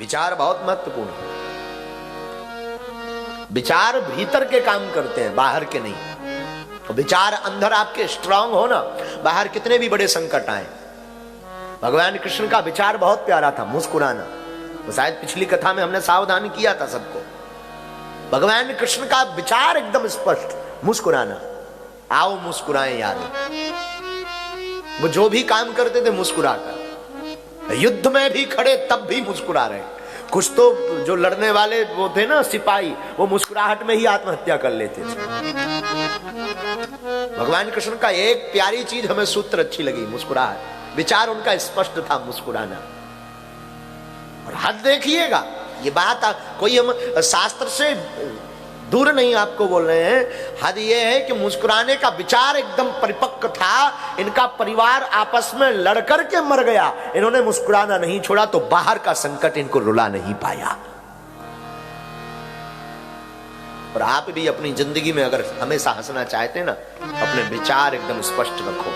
विचार बहुत महत्वपूर्ण है। विचार भीतर के काम करते हैं, बाहर के नहीं। तो विचार अंदर आपके स्ट्रांग हो ना, बाहर कितने भी बड़े संकट आए। भगवान कृष्ण का विचार बहुत प्यारा था, मुस्कुराना। तो शायद पिछली कथा में हमने सावधान किया था सबको। भगवान कृष्ण का विचार एकदम स्पष्ट, मुस्कुराना। आओ मुस्कुराएं यार। वो जो भी काम करते थे मुस्कुराकर, युद्ध में भी खड़े तब भी मुस्कुरा रहे। कुछ तो जो लड़ने वाले वो थे ना सिपाही, वो मुस्कुराहट में ही आत्महत्या कर लेते थे। भगवान कृष्ण का एक प्यारी चीज हमें सूत्र अच्छी लगी, मुस्कुराहट। विचार उनका स्पष्ट था, मुस्कुराना। और हद देखिएगा, ये बात कोई हम शास्त्र से दूर नहीं आपको बोल रहे हैं। हद ये है कि मुस्कुराने का विचार एकदम परिपक्व था। इनका परिवार आपस में लड़कर के मर गया, इन्होंने मुस्कुराना नहीं छोड़ा, तो बाहर का संकट इनको रुला नहीं पाया। और आप भी अपनी जिंदगी में अगर हमेशा हंसना चाहते ना, अपने विचार एकदम स्पष्ट रखो।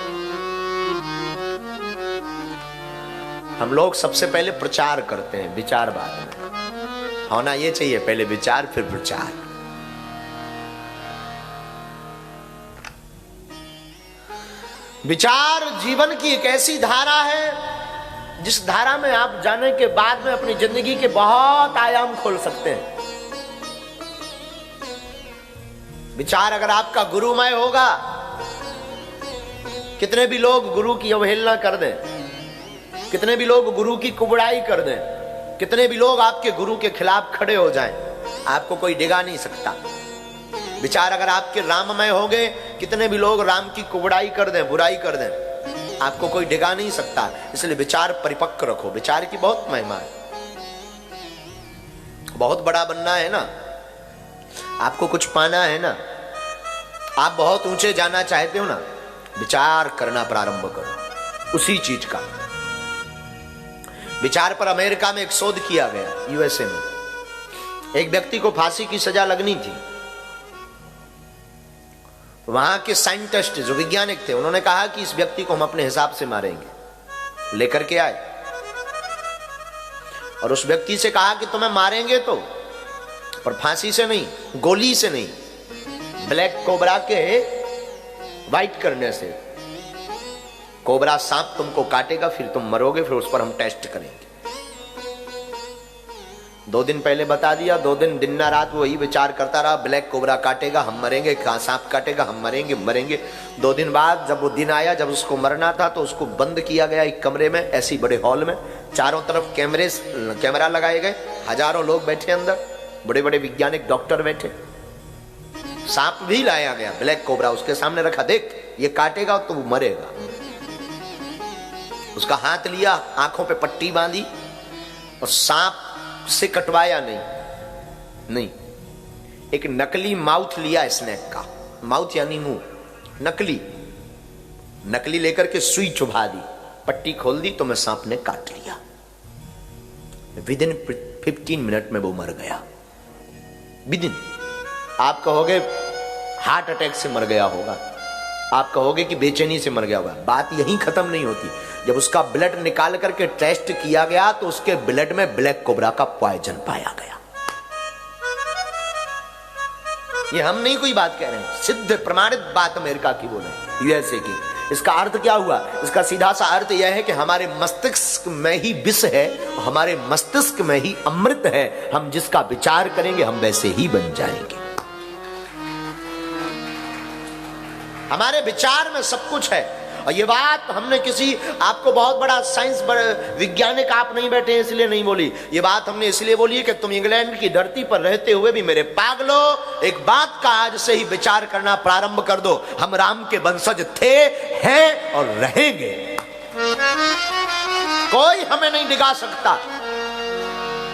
हम लोग सबसे पहले प्रचार करते हैं, विचार बाद में। होना ये चाहिए, पहले विचार फिर प्रचार। विचार जीवन की एक ऐसी धारा है जिस धारा में आप जाने के बाद में अपनी जिंदगी के बहुत आयाम खोल सकते हैं। विचार अगर आपका गुरुमय होगा, कितने भी लोग गुरु की अवहेलना कर दें, कितने भी लोग गुरु की कुबड़ाई कर दें, कितने भी लोग आपके गुरु के खिलाफ खड़े हो जाएं, आपको कोई डिगा नहीं सकता। विचार अगर आपके राममय हो गए, कितने भी लोग राम की कुबड़ाई कर दें, बुराई कर दें, आपको कोई डिगा नहीं सकता। इसलिए विचार परिपक्व रखो। विचार की बहुत महिमा है। बहुत बड़ा बनना है ना, आपको कुछ पाना है ना, आप बहुत ऊंचे जाना चाहते हो ना, विचार करना प्रारंभ करो उसी चीज का। विचार पर अमेरिका में एक शोध किया गया, यूएसए में। एक व्यक्ति को फांसी की सजा लगनी थी। वहां के साइंटिस्ट जो वैज्ञानिक थे, उन्होंने कहा कि इस व्यक्ति को हम अपने हिसाब से मारेंगे। लेकर के आए और उस व्यक्ति से कहा कि तुम्हें मारेंगे तो, पर फांसी से नहीं, गोली से नहीं, ब्लैक कोबरा के वाइट करने से। कोबरा सांप तुमको काटेगा, फिर तुम मरोगे, फिर उस पर हम टेस्ट करेंगे। 2 दिन पहले बता दिया, 2 दिन दिन ना रात वही विचार करता रहा, ब्लैक कोबरा काटेगा हम मरेंगे, सांप काटेगा हम मरेंगे। 2 दिन बाद जब वो दिन आया, जब उसको मरना था, तो उसको बंद किया गया एक कमरे में, ऐसी बड़े हॉल में। चारों तरफ कैमरा लगाए गए, हजारों लोग बैठे अंदर, बड़े बड़े वैज्ञानिक डॉक्टर बैठे। सांप भी लाया गया, ब्लैक कोबरा उसके सामने रखा, देख ये काटेगा तो वो मरेगा। उसका हाथ लिया, आंखों पे पट्टी बांधी और सांप से कटवाया नहीं, एक नकली माउथ लिया स्नेक का, माउथ यानी मुंह, नकली लेकर के सुई चुभा दी, पट्टी खोल दी, तो मैं सांप ने काट लिया। विदिन 15 मिनट में वो मर गया। विदिन, आप कहोगे हार्ट अटैक से मर गया होगा, आप कहोगे कि बेचैनी से मर गया होगा। बात यहीं खत्म नहीं होती। जब उसका ब्लड निकाल करके टेस्ट किया गया, तो उसके ब्लड में ब्लैक कोबरा का पॉइजन पाया गया। ये हम नहीं कोई बात कह रहे हैं, सिद्ध प्रमाणित बात अमेरिका की बोल रहे हैं, यूएसए की। इसका अर्थ क्या हुआ? इसका सीधा सा अर्थ यह है कि हमारे मस्तिष्क में ही विष है, हमारे मस्तिष्क में ही अमृत है। हम जिसका विचार करेंगे हम वैसे ही बन जाएंगे। हमारे विचार में सब कुछ है। और ये बात हमने किसी, आपको बहुत बड़ा साइंस वैज्ञानिक आप नहीं बैठे इसलिए नहीं बोली, ये बात हमने इसलिए बोली है कि तुम इंग्लैंड की धरती पर रहते हुए भी मेरे पागलो, एक बात का आज से ही विचार करना प्रारंभ कर दो। हम राम के वंशज थे, हैं और रहेंगे। कोई हमें नहीं डिगा सकता।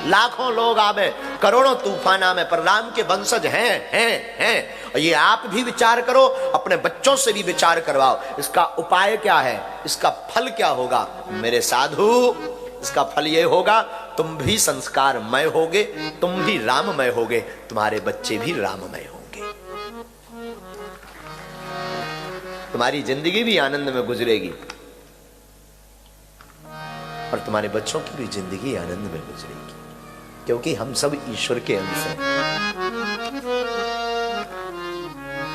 लाखों लोग आवे, करोड़ों तूफान आवे, पर राम के वंशज हैं। और ये आप भी विचार करो, अपने बच्चों से भी विचार करवाओ। इसका उपाय क्या है? इसका फल क्या होगा? मेरे साधु, इसका फल ये होगा, तुम भी संस्कारमय होगे, तुम भी राममय होगे, तुम्हारे बच्चे भी राममय होंगे, तुम्हारी जिंदगी भी आनंद में गुजरेगी और तुम्हारे बच्चों की भी जिंदगी आनंद में गुजरेगी। क्योंकि हम सब ईश्वर के अंश हैं।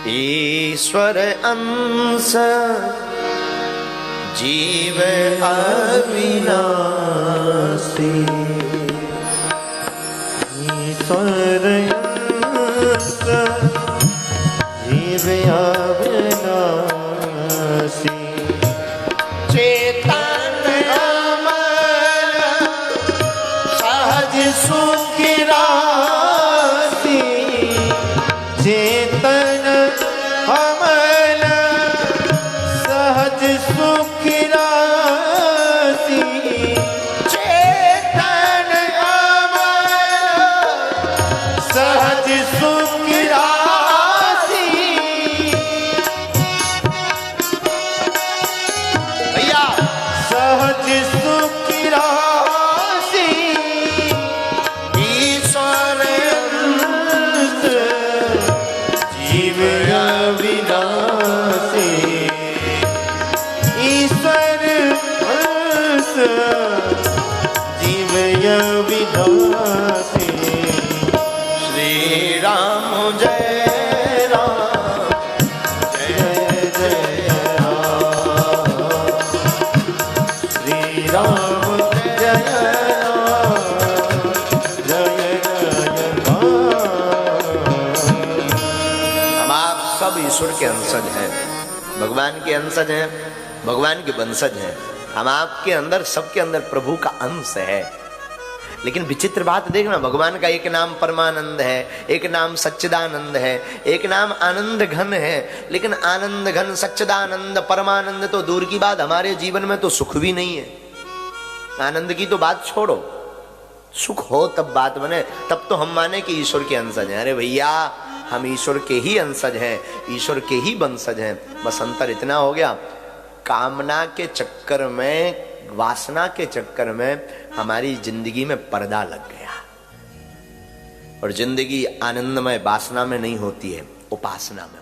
ईश्वर अंश जीव अविनाशी, ईश्वर अंश जीव अविनाशी, चेतन अमर सहज सुख राशि, चेतन अमल सहज सुख राशि, चेतन अमर सहज सुख राशि, भैया सहज सुख राशि, ईश्वर अंश जीव अविनाशी, ईश्वर अंश जीव अविनाशी। श्री राम जय राम जय जय राम, श्री राम जय राम, जय जय राम। हम आप सब ईश्वर के अंशज हैं, भगवान के अंशज हैं, भगवान के वंशज हैं। हम आपके अंदर, सबके अंदर प्रभु का अंश है। लेकिन विचित्र बात देखना, भगवान का एक नाम परमानंद है, एक नाम सच्चिदानंद है, एक नाम आनंद घन है। लेकिन आनंद घन, सच्चिदानंद, परमानंद तो दूर की बात, हमारे जीवन में तो सुख भी नहीं है। आनंद की तो बात छोड़ो, सुख हो तब बात बने, तब तो हम माने कि ईश्वर के अंशज हैं। अरे भैया, हम ईश्वर के ही अंशज हैं, ईश्वर के ही वंशज हैं। बस अंतर इतना हो गया, कामना के चक्कर में, वासना के चक्कर में हमारी जिंदगी में पर्दा लग गया। और जिंदगी आनंदमय वासना में नहीं होती है, उपासना में।